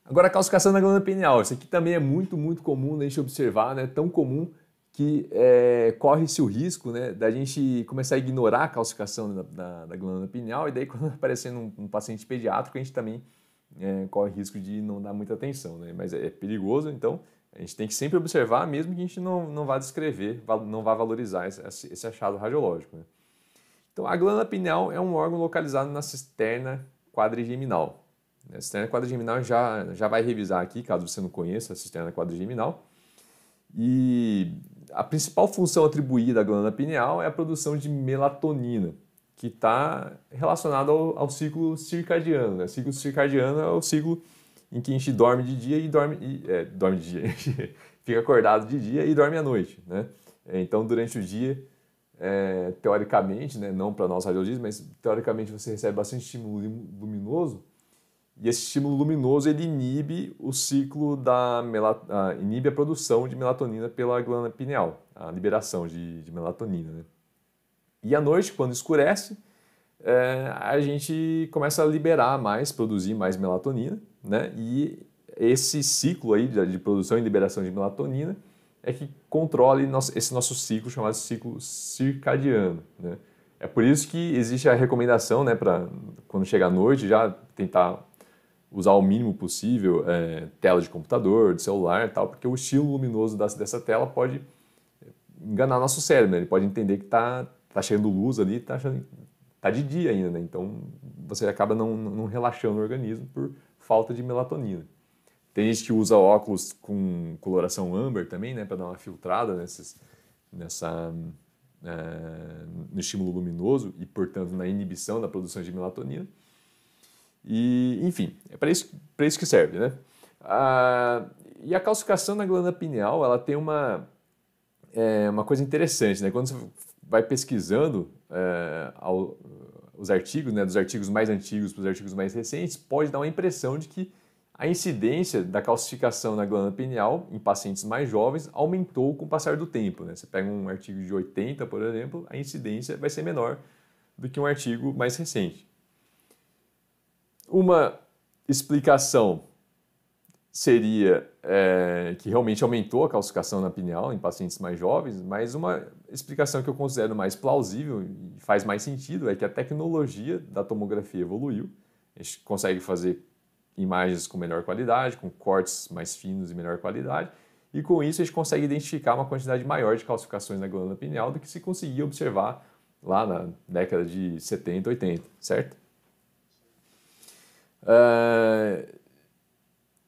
Agora, a calcificação da glândula pineal. Isso aqui também é muito comum da gente observar, né? Tão comum que corre-se o risco, né, da gente começar a ignorar a calcificação da glândula pineal e daí quando aparecer num paciente pediátrico a gente também corre o risco de não dar muita atenção, né? Mas é perigoso, então a gente tem que sempre observar, mesmo que a gente não vá descrever, não vá valorizar esse achado radiológico, né? Então, a glândula pineal é um órgão localizado na cisterna quadrigeminal. A cisterna quadrigeminal já vai revisar aqui, caso você não conheça a cisterna quadrigeminal. E a principal função atribuída à glândula pineal é a produção de melatonina, que está relacionada ao ciclo circadiano, né? O ciclo circadiano é o ciclo em que a gente dorme de dia e dorme de dia, fica acordado de dia e dorme à noite, né? Então, durante o dia, teoricamente, né, não para nós radiologistas, mas teoricamente você recebe bastante estímulo luminoso, e esse estímulo luminoso ele inibe o ciclo inibe a produção de melatonina pela glândula pineal, a liberação de melatonina, né? E à noite, quando escurece, a gente começa a liberar mais, produzir mais melatonina, né? E esse ciclo aí de produção e liberação de melatonina é que controla esse nosso ciclo chamado ciclo circadiano, né? É por isso que existe a recomendação, né, para quando chega à noite já tentar usar o mínimo possível tela de computador, de celular e tal, porque o estímulo luminoso dessa tela pode enganar nosso cérebro, né? Ele pode entender que tá chegando luz ali, tá de dia ainda, né? Então você acaba não relaxando o organismo por falta de melatonina. Tem gente que usa óculos com coloração âmbar também, né, para dar uma filtrada no estímulo luminoso e, portanto, na inibição da produção de melatonina. E, enfim, é para isso que serve, né? E a calcificação na glândula pineal, ela tem uma coisa interessante, né? Quando você vai pesquisando os artigos, né, dos artigos mais antigos para os artigos mais recentes, pode dar uma impressão de que a incidência da calcificação na glândula pineal em pacientes mais jovens aumentou com o passar do tempo, né? Você pega um artigo de 80, por exemplo, a incidência vai ser menor do que um artigo mais recente. Uma explicação seria que realmente aumentou a calcificação na pineal em pacientes mais jovens, mas uma explicação que eu considero mais plausível e faz mais sentido é que a tecnologia da tomografia evoluiu. A gente consegue fazer imagens com melhor qualidade, com cortes mais finos e melhor qualidade, e com isso a gente consegue identificar uma quantidade maior de calcificações na glândula pineal do que se conseguia observar lá na década de 70, 80, certo?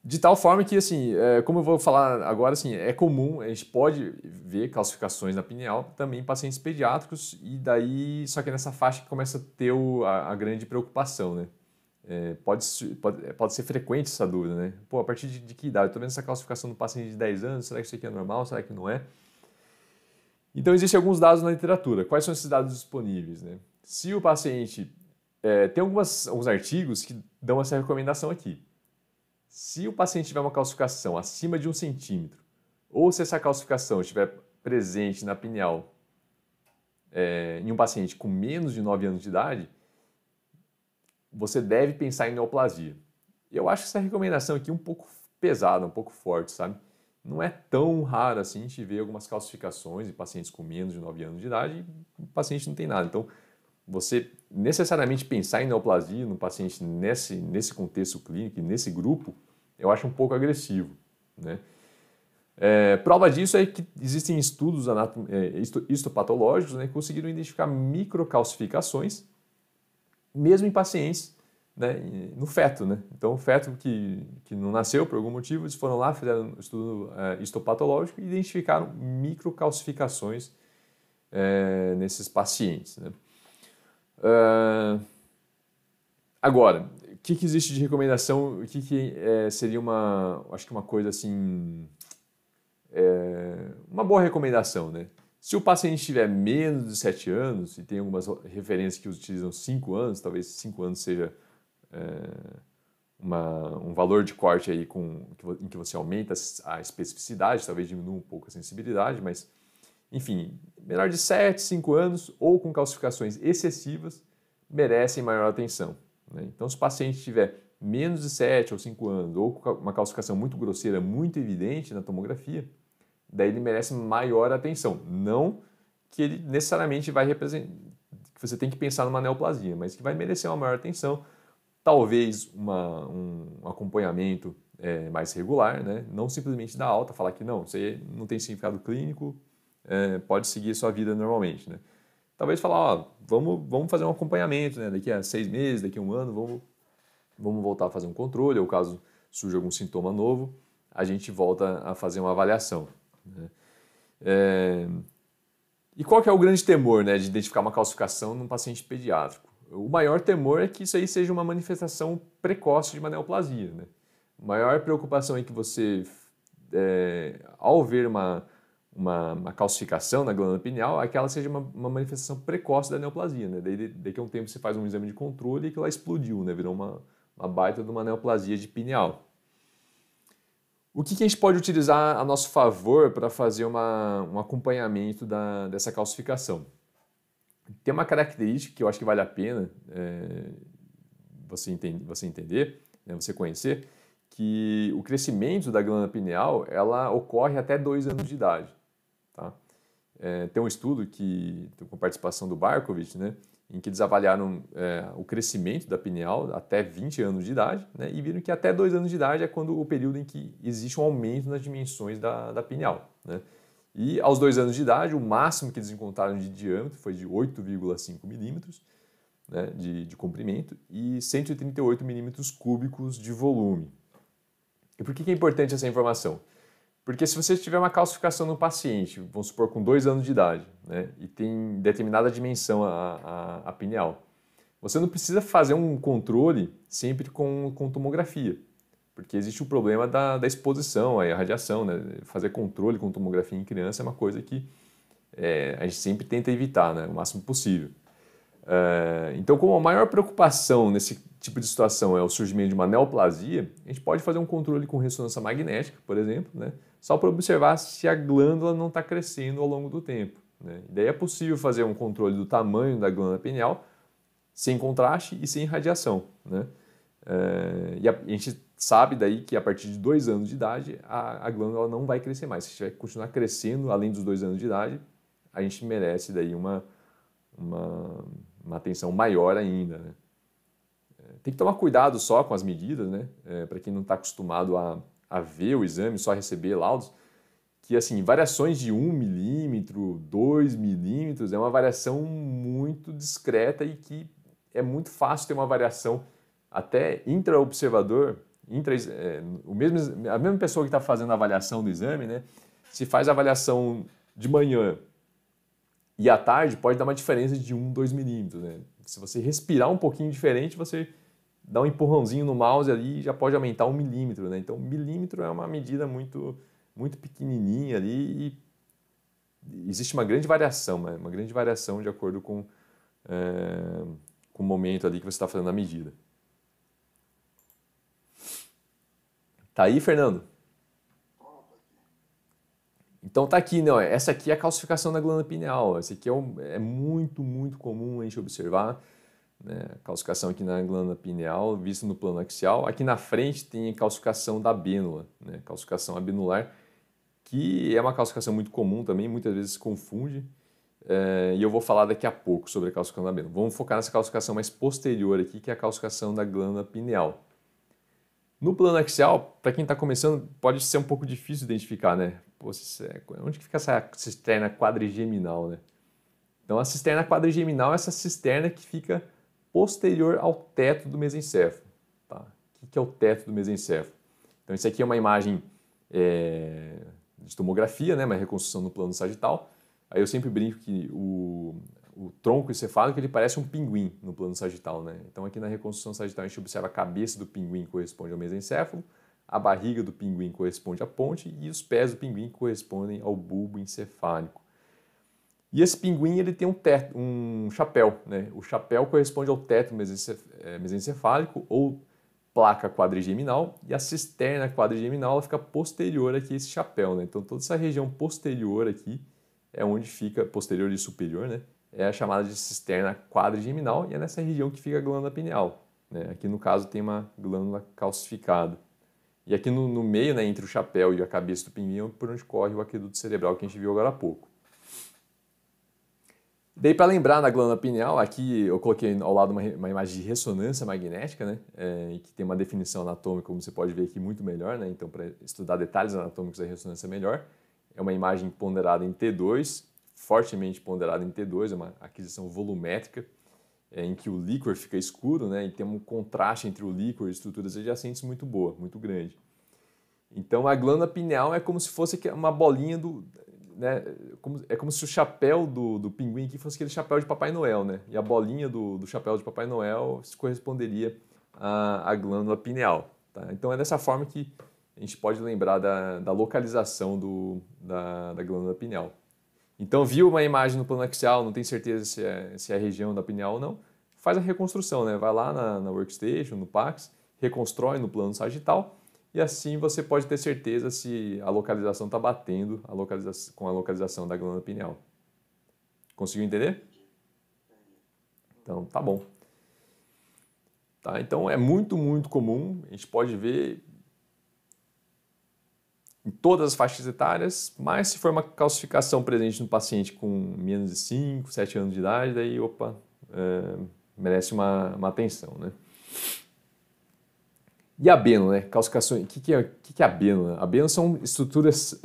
De tal forma que, assim, como eu vou falar agora, assim, é comum, a gente pode ver calcificações na pineal também em pacientes pediátricos, e daí, só que nessa faixa que começa a ter a grande preocupação, né? Pode ser frequente essa dúvida, né? Pô, a partir de que idade? Eu estou vendo essa calcificação no paciente de 10 anos, será que isso aqui é normal? Será que não é? Então, existem alguns dados na literatura. Quais são esses dados disponíveis, né? Se o paciente... tem alguns artigos que dão essa recomendação aqui. Se o paciente tiver uma calcificação acima de 1 centímetro, ou se essa calcificação estiver presente na pineal em um paciente com menos de 9 anos de idade, você deve pensar em neoplasia. Eu acho essa recomendação aqui um pouco pesada, um pouco forte, sabe? Não é tão raro assim a gente ver algumas calcificações em pacientes com menos de 9 anos de idade e o paciente não tem nada. Então, você necessariamente pensar em neoplasia no paciente nesse contexto clínico, nesse grupo, eu acho um pouco agressivo, né? Prova disso é que existem estudos histopatológicos, né, que conseguiram identificar microcalcificações mesmo em pacientes, né, no feto, né? Então, o feto que não nasceu por algum motivo, eles foram lá, fizeram um estudo histopatológico e identificaram microcalcificações nesses pacientes, né? Agora, o que existe de recomendação? O que seria acho que uma coisa assim, uma boa recomendação, né? Se o paciente tiver menos de 7 anos, e tem algumas referências que utilizam 5 anos, talvez 5 anos seja um valor de corte aí em que você aumenta a especificidade, talvez diminua um pouco a sensibilidade, mas, enfim, menor de 7, 5 anos ou com calcificações excessivas merecem maior atenção, né? Então, se o paciente tiver menos de 7 ou 5 anos, ou com uma calcificação muito grosseira, muito evidente na tomografia, daí ele merece maior atenção. Não que ele necessariamente vai representar, que você tem que pensar numa neoplasia, mas que vai merecer uma maior atenção, talvez um acompanhamento mais regular, né? Não simplesmente dar alta, falar que não, isso aí não tem significado clínico, pode seguir sua vida normalmente, né? Talvez falar, ó, vamos fazer um acompanhamento, né? Daqui a 6 meses, daqui a um ano, vamos voltar a fazer um controle, ou caso surja algum sintoma novo, a gente volta a fazer uma avaliação, né? E qual que é o grande temor, né, de identificar uma calcificação num paciente pediátrico? O maior temor é que isso aí seja uma manifestação precoce de uma neoplasia, né? A maior preocupação é que você, ao ver uma calcificação na glândula pineal, é que ela seja uma manifestação precoce da neoplasia, né? Daqui a um tempo você faz um exame de controle e que ela explodiu, né? Virou uma baita de uma neoplasia de pineal. O que a gente pode utilizar a nosso favor para fazer um acompanhamento dessa calcificação? Tem uma característica que eu acho que vale a pena você entender, né, você conhecer, que o crescimento da glândula pineal ela ocorre até 2 anos de idade. Tá? Tem um estudo com participação do Barkovich, né, em que eles avaliaram o crescimento da pineal até 20 anos de idade, né, e viram que até 2 anos de idade é quando o período em que existe um aumento nas dimensões da pineal. Né? E aos 2 anos de idade, o máximo que eles encontraram de diâmetro foi de 8,5 milímetros, né, de comprimento e 138 milímetros cúbicos de volume. E por que é importante essa informação? Porque se você tiver uma calcificação no paciente, vamos supor com 2 anos de idade, né, e tem determinada dimensão a pineal, você não precisa fazer um controle sempre com tomografia, porque existe o problema da exposição à radiação, né? Fazer controle com tomografia em criança é uma coisa que a gente sempre tenta evitar, né, o máximo possível. Então, como a maior preocupação nesse tipo de situação é o surgimento de uma neoplasia, a gente pode fazer um controle com ressonância magnética, por exemplo, né, só para observar se a glândula não está crescendo ao longo do tempo. Né? E daí é possível fazer um controle do tamanho da glândula pineal sem contraste e sem radiação. Né? E a gente sabe daí que a partir de 2 anos de idade a glândula não vai crescer mais. Se vai continuar crescendo além dos 2 anos de idade, a gente merece daí uma atenção maior ainda. Né? Tem que tomar cuidado só com as medidas, né? Para quem não está acostumado a ver o exame, só receber laudos, que assim, variações de 1 milímetro, 2 milímetros é uma variação muito discreta e que é muito fácil ter uma variação até intra-observador, a mesma pessoa que está fazendo a avaliação do exame, né? Se faz a avaliação de manhã e à tarde, pode dar uma diferença de 1, 2 milímetros. Né? Se você respirar um pouquinho diferente, você dá um empurrãozinho no mouse ali e já pode aumentar 1 milímetro. Né? Então, milímetro é uma medida muito, muito pequenininha ali e existe uma grande variação de acordo com o momento ali que você está fazendo a medida. Tá aí, Fernando? Então tá aqui, né? Essa aqui é a calcificação da glândula pineal. Esse aqui é muito, muito comum a gente observar. Né? A calcificação aqui na glândula pineal, vista no plano axial. Aqui na frente tem a calcificação da abênula, né? Calcificação abenular, que é uma calcificação muito comum também, muitas vezes se confunde. E eu vou falar daqui a pouco sobre a calcificação da abênula. Vamos focar nessa calcificação mais posterior aqui, que é a calcificação da glândula pineal. No plano axial, para quem está começando, pode ser um pouco difícil identificar, né? Pô, onde que fica essa cisterna quadrigeminal, né? Então, a cisterna quadrigeminal é essa cisterna que fica posterior ao teto do mesencéfalo. Tá? O que é o teto do mesencéfalo? Então, isso aqui é uma imagem de tomografia, né? Uma reconstrução no plano sagital. Aí eu sempre brinco que o tronco encefálico ele parece um pinguim no plano sagital, né? Então aqui na reconstrução sagital a gente observa a cabeça do pinguim que corresponde ao mesencéfalo, a barriga do pinguim corresponde à ponte e os pés do pinguim correspondem ao bulbo encefálico. E esse pinguim ele tem um chapéu, né? O chapéu corresponde ao teto mesencefálico ou placa quadrigeminal e a cisterna quadrigeminal fica posterior aqui a esse chapéu, né? Então toda essa região posterior aqui é onde fica, posterior e superior, né? É a chamada de cisterna quadrigeminal e é nessa região que fica a glândula pineal. né? Aqui no caso tem uma glândula calcificada. E aqui no meio, né, entre o chapéu e a cabeça do pinguim, é por onde corre o aqueduto cerebral que a gente viu agora há pouco. Daí, para lembrar na glândula pineal, aqui eu coloquei ao lado uma imagem de ressonância magnética, né, que tem uma definição anatômica, como você pode ver aqui, muito melhor, né, então para estudar detalhes anatômicos da ressonância melhor. É uma imagem ponderada em T2, fortemente ponderada em T2, é uma aquisição volumétrica, em que o líquor fica escuro, né, e tem um contraste entre o líquor e estruturas adjacentes muito boa, muito grande. Então a glândula pineal é como se fosse uma bolinha do... Né, é como se o chapéu do pinguim aqui fosse aquele chapéu de Papai Noel, né? E a bolinha do chapéu de Papai Noel corresponderia à glândula pineal. Tá? Então é dessa forma que a gente pode lembrar da localização da glândula pineal. Então viu uma imagem no plano axial, não tem certeza se é a região da pineal ou não, faz a reconstrução, né? Vai lá na Workstation, no Pax, reconstrói no plano sagital, e assim você pode ter certeza se a localização está batendo com a localização da glândula pineal. Conseguiu entender? Então, tá bom. Tá, então é muito, muito comum, a gente pode ver em todas as faixas etárias, mas se for uma calcificação presente no paciente com menos de 5, 7 anos de idade, daí, opa, merece uma atenção, né? E abeno, né? Calcificações. O que é abeno? Né? Abeno são estruturas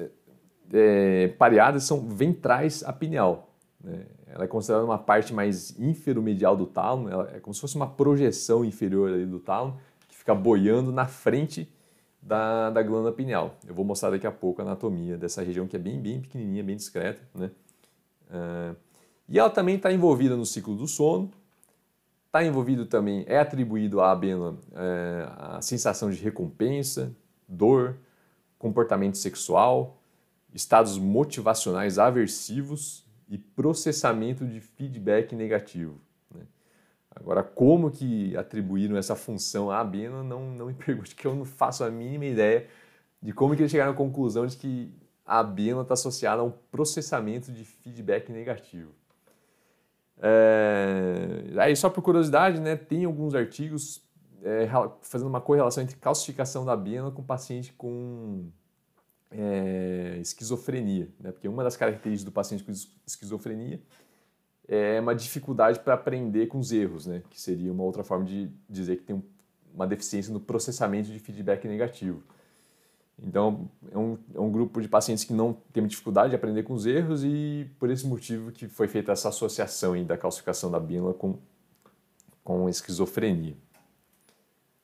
pareadas, são ventrais à pineal. Né? Ela é considerada uma parte mais inferomedial do tálamo, ela é como se fosse uma projeção inferior ali do tálamo, que fica boiando na frente da glândula pineal. Eu vou mostrar daqui a pouco a anatomia dessa região, que é bem, bem pequenininha, bem discreta. Né? E ela também está envolvida no ciclo do sono. Está envolvido também, é atribuído à abeno a sensação de recompensa, dor, comportamento sexual, estados motivacionais aversivos e processamento de feedback negativo. Né? Agora, como que atribuíram essa função à abeno, não me pergunte, que eu não faço a mínima ideia de como que eles chegaram à conclusão de que a abeno está associada a um processamento de feedback negativo. Aí só por curiosidade, né, tem alguns artigos fazendo uma correlação entre calcificação da abeno com paciente com esquizofrenia, né, porque uma das características do paciente com esquizofrenia é uma dificuldade para aprender com os erros, né, que seria uma outra forma de dizer que tem uma deficiência no processamento de feedback negativo. Então, é um grupo de pacientes que não tem dificuldade de aprender com os erros e por esse motivo que foi feita essa associação aí da calcificação da abeno com esquizofrenia.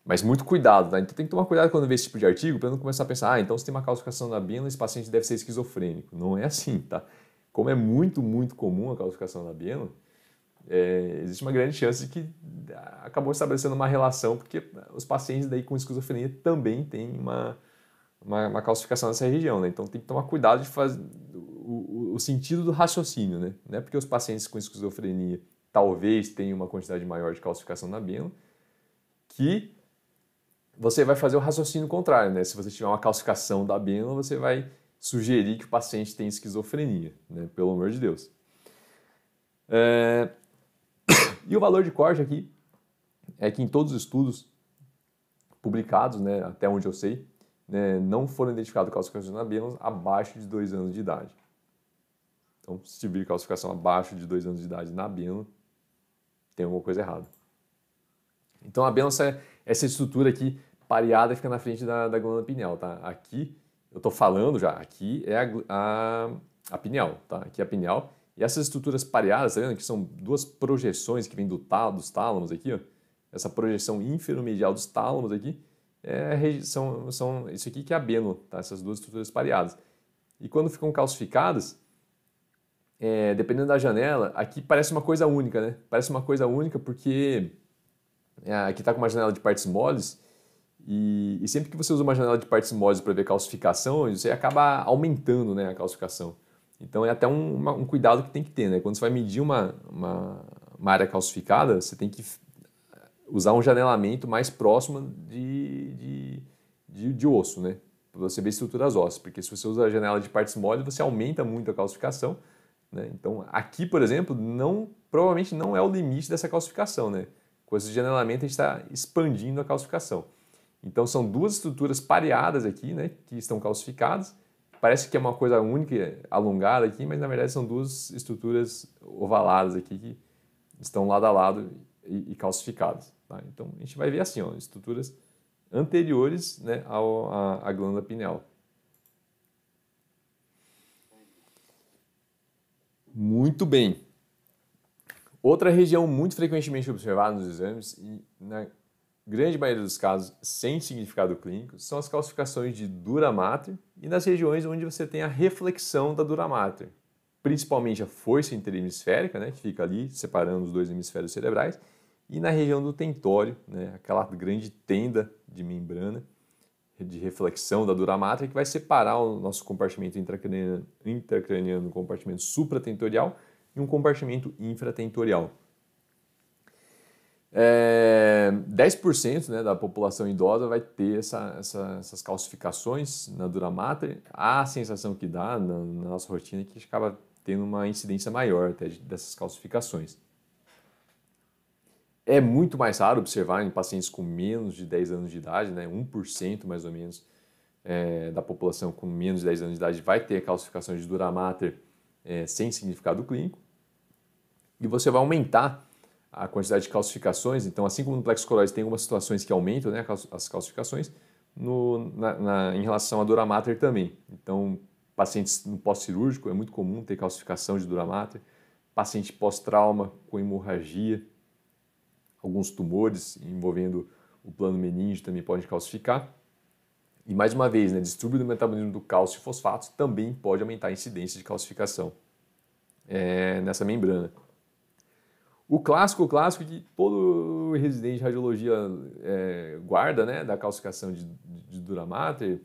Mas muito cuidado, tá? Então tem que tomar cuidado quando vê esse tipo de artigo para não começar a pensar, então se tem uma calcificação da abeno, esse paciente deve ser esquizofrênico. Não é assim, tá? Como é muito, muito comum a calcificação da abeno, existe uma grande chance de que acabou estabelecendo uma relação, porque os pacientes daí com esquizofrenia também têm uma calcificação nessa região, né? Então tem que tomar cuidado de fazer o sentido do raciocínio, né? Não é porque os pacientes com esquizofrenia talvez tenham uma quantidade maior de calcificação na abeno que você vai fazer o raciocínio contrário, né? Se você tiver uma calcificação da abeno, você vai sugerir que o paciente tem esquizofrenia, né? Pelo amor de Deus. E o valor de corte aqui é que em todos os estudos publicados, né, até onde eu sei, né, não foram identificadas calcificações na abeno abaixo de 2 anos de idade. Então, se tiver calcificação abaixo de 2 anos de idade na abeno, tem alguma coisa errada. Então, a abeno é essa estrutura aqui pareada fica na frente da glândula pineal, tá? Aqui, eu estou falando já, aqui é a pineal, tá? Aqui é a pineal. E essas estruturas pareadas, tá vendo? Que são duas projeções que vêm dos tálamos aqui, ó. Essa projeção inferomedial dos tálamos aqui, são isso aqui que é abeno, tá? Essas duas estruturas pareadas. E quando ficam calcificadas, dependendo da janela, aqui parece uma coisa única, né? Parece uma coisa única porque aqui está com uma janela de partes moles e sempre que você usa uma janela de partes moles para ver calcificação, você acaba aumentando, né, a calcificação. Então é até um cuidado que tem que ter, né? Quando você vai medir uma área calcificada, você tem que usar um janelamento mais próximo de osso, né? Para você ver estruturas ósseas, porque se você usa a janela de partes moles, você aumenta muito a calcificação, né? Então aqui, por exemplo, provavelmente não é o limite dessa calcificação, né? Com esse janelamento, a gente está expandindo a calcificação. Então, são duas estruturas pareadas aqui, né, que estão calcificadas. Parece que é uma coisa única, alongada aqui, mas na verdade são duas estruturas ovaladas aqui que estão lado a lado e calcificadas. Tá? Então, a gente vai ver assim, ó, estruturas anteriores, né, à glândula pineal. Muito bem. Outra região muito frequentemente observada nos exames e na grande maioria dos casos sem significado clínico são as calcificações de dura mater e nas regiões onde você tem a reflexão da dura mater, principalmente a foice interhemisférica, né, que fica ali separando os dois hemisférios cerebrais, e na região do tentório, né, aquela grande tenda de membrana de reflexão da dura mater que vai separar o nosso compartimento intracraniano do compartimento supratentorial e um compartimento infratentorial. 10%, né, da população idosa vai ter essas calcificações na dura mater. A sensação que dá na nossa rotina é que a gente acaba tendo uma incidência maior até dessas calcificações. É muito mais raro observar em pacientes com menos de 10 anos de idade, né, 1% mais ou menos da população com menos de 10 anos de idade vai ter calcificações de dura mater sem significado clínico. E você vai aumentar a quantidade de calcificações, então assim como no plexo coroide tem algumas situações que aumentam, né, as calcificações, em relação à dura mater também. Então, pacientes no pós-cirúrgico é muito comum ter calcificação de dura mater, paciente pós-trauma com hemorragia, alguns tumores envolvendo o plano meníngeo também podem calcificar. E mais uma vez, né, distúrbio do metabolismo do cálcio e fosfatos também pode aumentar a incidência de calcificação nessa membrana. O clássico que todo residente de radiologia guarda, né, da calcificação de dura mater,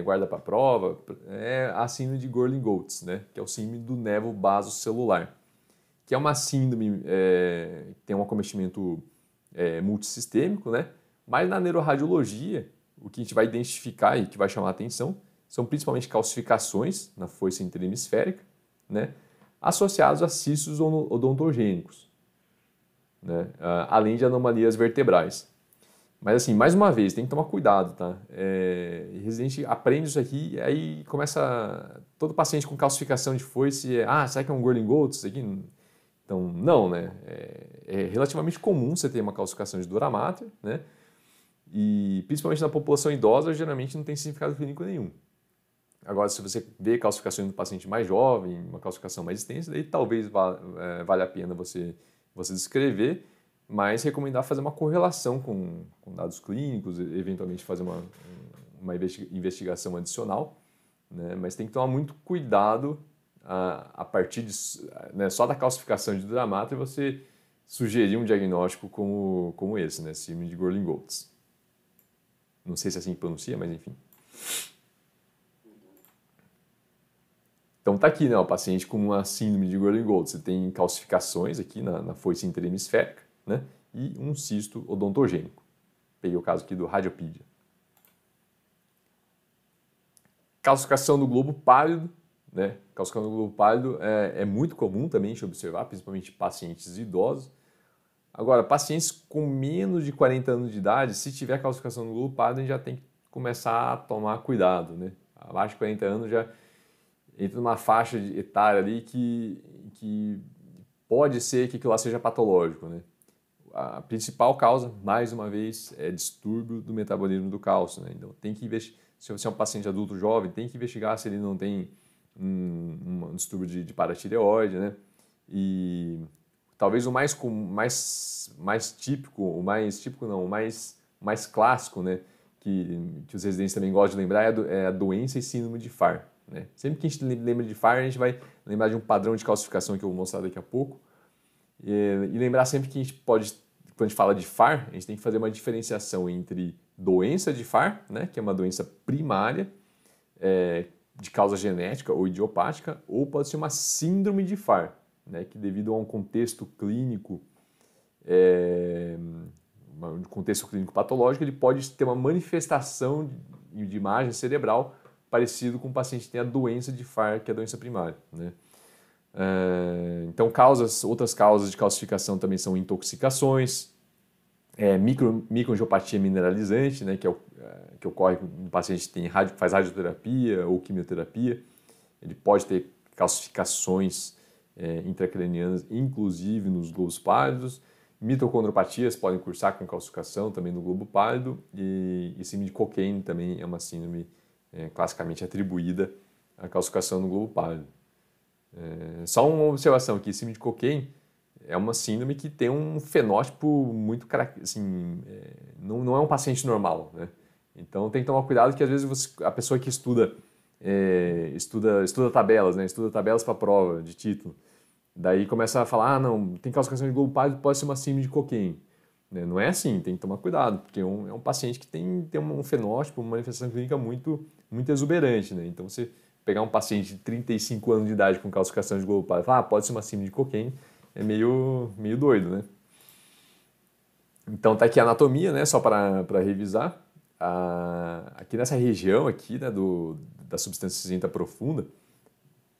guarda para prova, é a síndrome de Gorlin-Goltz, né, que é o síndrome do névoa basocelular, que é uma síndrome que tem um acometimento multissistêmico, né, mas na neuroradiologia, o que a gente vai identificar e que vai chamar a atenção são principalmente calcificações na foice interhemisférica, né, associados a cistos odontogênicos, né, além de anomalias vertebrais. Mas assim, mais uma vez, tem que tomar cuidado, tá? Residente aprende isso aqui e aí começa... Todo paciente com calcificação de foice será que é um Gorlin-Goltz isso aqui? Então, não, né? É relativamente comum você ter uma calcificação de dura mater, né? E principalmente na população idosa, geralmente não tem significado clínico nenhum. Agora, se você vê calcificações no paciente mais jovem, uma calcificação mais extensa, daí talvez valha a pena você descrever, mas recomendar fazer uma correlação com dados clínicos, eventualmente fazer uma investigação adicional, né? Mas tem que tomar muito cuidado a partir né, só da calcificação de dura mater você sugerir um diagnóstico como esse, né, síndrome de Gorlin-Goltz. Não sei se é assim que pronuncia, mas enfim. Então tá aqui, né, o paciente com uma síndrome de Gorlin-Goltz. Você tem calcificações aqui na foice interhemisférica, né, e um cisto odontogênico. Peguei o caso aqui do Radiopedia. Calcificação do globo pálido, né? Calcificação do globo pálido é muito comum também a gente observar, principalmente pacientes idosos. Agora, pacientes com menos de 40 anos de idade, se tiver calcificação do globo pálido, a gente já tem que começar a tomar cuidado, né? Abaixo de 40 anos já entra numa faixa etária ali que pode ser que aquilo lá seja patológico, né? A principal causa, mais uma vez, é distúrbio do metabolismo do cálcio, né? Então, tem que investigar, se você é um paciente adulto jovem, tem que investigar se ele não tem um distúrbio de paratireoide, né? E talvez o mais típico, o mais clássico, né? Que os residentes também gostam de lembrar é a doença e síndrome de Farr, né? Sempre que a gente lembra de Farr, a gente vai lembrar de um padrão de calcificação que eu vou mostrar daqui a pouco. E lembrar sempre que a gente pode, quando a gente fala de Farr, a gente tem que fazer uma diferenciação entre doença de Farr, né, que é uma doença primária, de causa genética ou idiopática, ou pode ser uma síndrome de Farr, né, que devido a um contexto clínico, um contexto clínico patológico, ele pode ter uma manifestação de imagem cerebral parecido com o paciente que tem a doença de Farr, que é a doença primária, né? Então, outras causas de calcificação também são intoxicações, Microangiopatia mineralizante, né, que ocorre no paciente que faz radioterapia ou quimioterapia. Ele pode ter calcificações intracranianas, inclusive nos globos pálidos. Mitocondropatias podem cursar com calcificação também no globo pálido. E síndrome de Cockayne também é uma síndrome classicamente atribuída à calcificação no globo pálido. Só uma observação aqui, síndrome de Cockayne é uma síndrome que tem um fenótipo muito, assim, não é um paciente normal, né? Então tem que tomar cuidado que às vezes a pessoa que estuda tabelas, né? Estuda tabelas para prova de título, daí começa a falar, não, tem calcificação de globo pálido, pode ser uma síndrome de Cockayne. Né? Não é assim, tem que tomar cuidado, porque é um paciente que tem um fenótipo, uma manifestação clínica muito, muito exuberante, né? Então você pegar um paciente de 35 anos de idade com calcificação de globo pálido e falar, pode ser uma síndrome de Cockayne, é meio doido, né? Então tá aqui a anatomia, né? Só para revisar. Aqui nessa região aqui, né, da substância cinzenta profunda,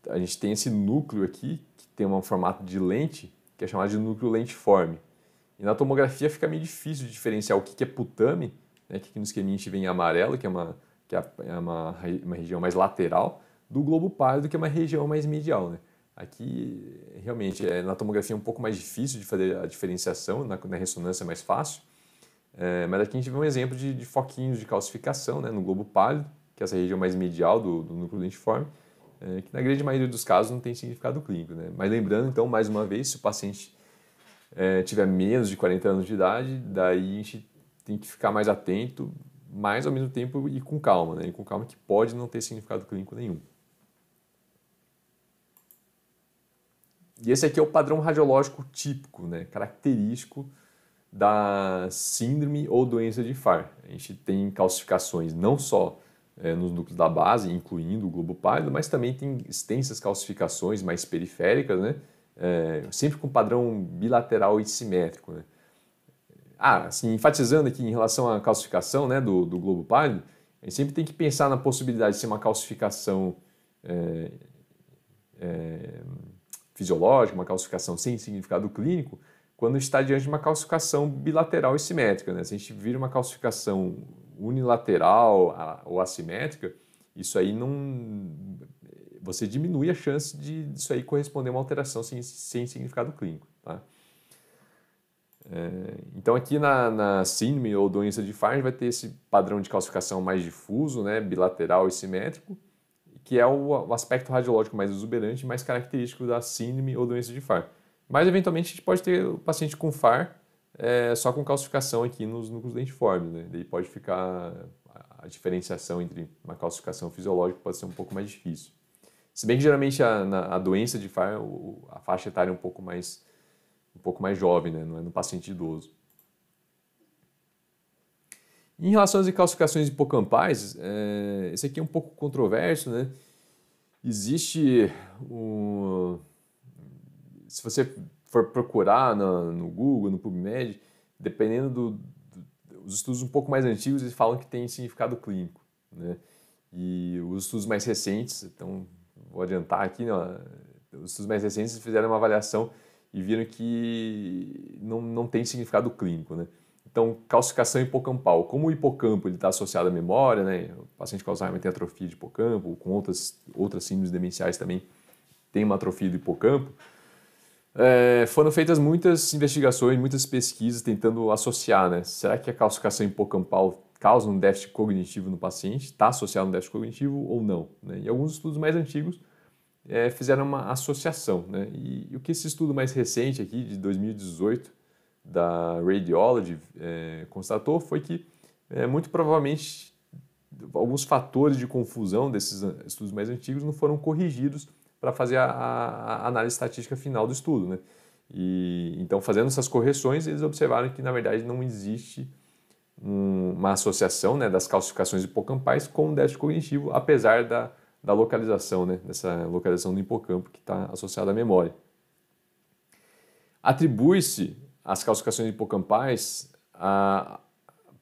a gente tem esse núcleo aqui, que tem um formato de lente, que é chamado de núcleo lentiforme. E na tomografia fica meio difícil de diferenciar o que é putame, né, que aqui no esqueminha a gente vê em amarelo, que é uma região mais lateral, do globo pálido, que é uma região mais medial, né? Aqui, realmente, na tomografia é um pouco mais difícil de fazer a diferenciação, na ressonância é mais fácil. Mas aqui a gente vê um exemplo de foquinhos de calcificação, né, no globo pálido, que é essa região mais medial do núcleo lentiforme, que na grande maioria dos casos não tem significado clínico. Né? Mas lembrando, então, mais uma vez, se o paciente tiver menos de 40 anos de idade, daí a gente tem que ficar mais atento, mas ao mesmo tempo e com calma, né? E com calma que pode não ter significado clínico nenhum. E esse aqui é o padrão radiológico típico, né, característico da síndrome ou doença de Farr. A gente tem calcificações não só nos núcleos da base, incluindo o globo pálido, mas também tem extensas calcificações mais periféricas, né, sempre com padrão bilateral e simétrico. Né. Assim, enfatizando aqui em relação à calcificação, né, do globo pálido, a gente sempre tem que pensar na possibilidade de ser uma calcificação fisiológica, uma calcificação sem significado clínico, quando está diante de uma calcificação bilateral e simétrica. Né? Se a gente vir uma calcificação unilateral ou assimétrica, isso aí não... Você diminui a chance disso aí corresponder a uma alteração sem significado clínico. Tá? Então aqui na síndrome ou doença de Farr vai ter esse padrão de calcificação mais difuso, né? Bilateral e simétrico, que é o aspecto radiológico mais exuberante, mais característico da síndrome ou doença de Farr. Mas, eventualmente, a gente pode ter o paciente com Farr só com calcificação aqui nos núcleos lentiformes. Né? Daí pode ficar a diferenciação entre uma calcificação fisiológica pode ser um pouco mais difícil. Se bem que, geralmente, a doença de Farr, a faixa etária é um pouco mais jovem, né? Não é no paciente idoso. Em relação às calcificações hipocampais, esse aqui é um pouco controverso, né? Existe se você for procurar no Google, no PubMed, dependendo os estudos um pouco mais antigos, eles falam que tem significado clínico, né? E os estudos mais recentes, então vou adiantar aqui, né? Os estudos mais recentes fizeram uma avaliação e viram que não tem significado clínico, né? Então, calcificação hipocampal. Como o hipocampo está associado à memória, né? O paciente com Alzheimer tem atrofia de hipocampo, com outras síndromes demenciais também tem uma atrofia do hipocampo. Foram feitas muitas investigações, muitas pesquisas tentando associar, né? Será que a calcificação hipocampal causa um déficit cognitivo no paciente? Está associado a um déficit cognitivo ou não? Né? E alguns estudos mais antigos fizeram uma associação, né? E o que esse estudo mais recente aqui, de 2018, da Radiology, constatou foi que, muito provavelmente, alguns fatores de confusão desses estudos mais antigos não foram corrigidos para fazer a análise estatística final do estudo. Né? Então, fazendo essas correções, eles observaram que, na verdade, não existe uma associação, né, das calcificações hipocampais com o déficit cognitivo, apesar da localização, né, dessa localização do hipocampo que está associada à memória. Atribui-se as calcificações hipocampais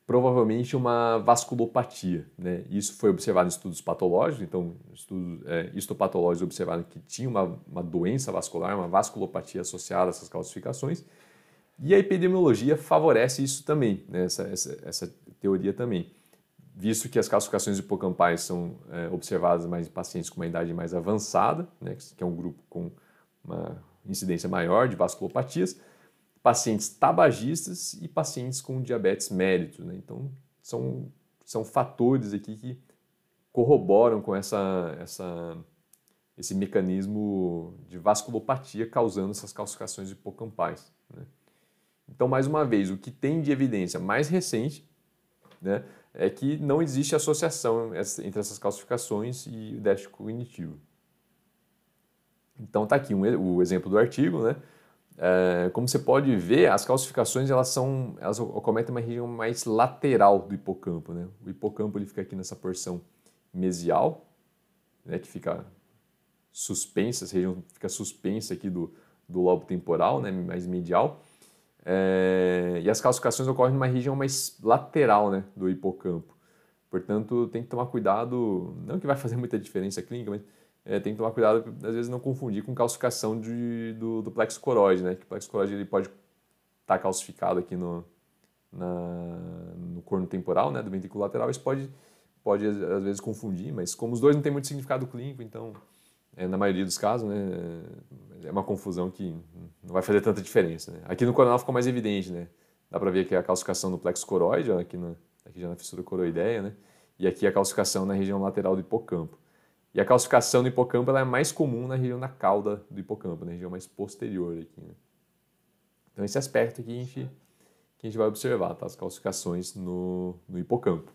provavelmente uma vasculopatia. Né? Isso foi observado em estudos patológicos, então estudos histopatológicos observaram que tinha uma doença vascular, uma vasculopatia associada a essas calcificações, E a epidemiologia favorece isso também, né? Essa teoria também, visto que as calcificações hipocampais são observadas mais em pacientes com uma idade mais avançada, né? Que é um grupo com uma incidência maior de vasculopatias, pacientes tabagistas e pacientes com diabetes mellitus, né? Então, são fatores aqui que corroboram com esse mecanismo de vasculopatia causando essas calcificações hipocampais, né? Então, mais uma vez, o que tem de evidência mais recente, né, é que não existe associação entre essas calcificações e o déficit cognitivo. Então, está aqui o exemplo do artigo, né? Como você pode ver, as calcificações elas acometem uma região mais lateral do hipocampo, né? O hipocampo ele fica aqui nessa porção mesial, né, que fica suspensa, essa região fica suspensa aqui do lobo temporal, né, mais medial. E as calcificações ocorrem numa região mais lateral, né, do hipocampo. Portanto, tem que tomar cuidado, não que vai fazer muita diferença clínica, mas tem que tomar cuidado, às vezes, não confundir com calcificação do plexo coroide, né, que o plexo coroide ele pode estar calcificado aqui no corno temporal, né, do ventrículo lateral. Isso pode às vezes confundir, mas como os dois não têm muito significado clínico, então na maioria dos casos, né, é uma confusão que não vai fazer tanta diferença, né? Aqui no coronal ficou mais evidente, né? Dá para ver que é a calcificação do plexo coroide, ó, aqui já na fissura coroideia, né? E aqui a calcificação na região lateral do hipocampo. E a calcificação do hipocampo ela é mais comum na região da cauda do hipocampo, na região mais posterior aqui, né? Então esse aspecto aqui que a gente vai observar, tá? As calcificações no hipocampo.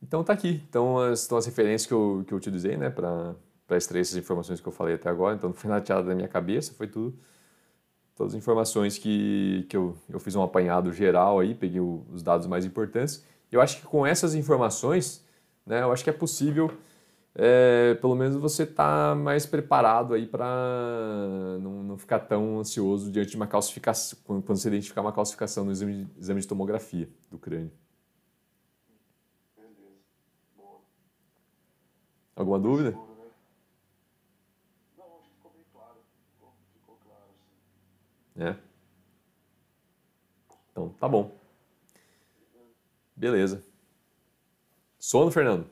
Então tá aqui. Então estão as referências que eu utilizei, né, para extrair essas informações que eu falei até agora. Então não foi nada tirado da minha cabeça, foi todas as informações que eu fiz um apanhado geral aí, peguei os dados mais importantes. Eu acho que com essas informações, né, eu acho que é possível, pelo menos você estar mais preparado aí para não ficar tão ansioso diante de uma calcificação, quando você identificar uma calcificação no exame de tomografia do crânio. Alguma dúvida? Seguro, né? Não, acho que ficou bem claro. Ficou claro, sim. É. Então, tá bom. Beleza. Sono, Fernando?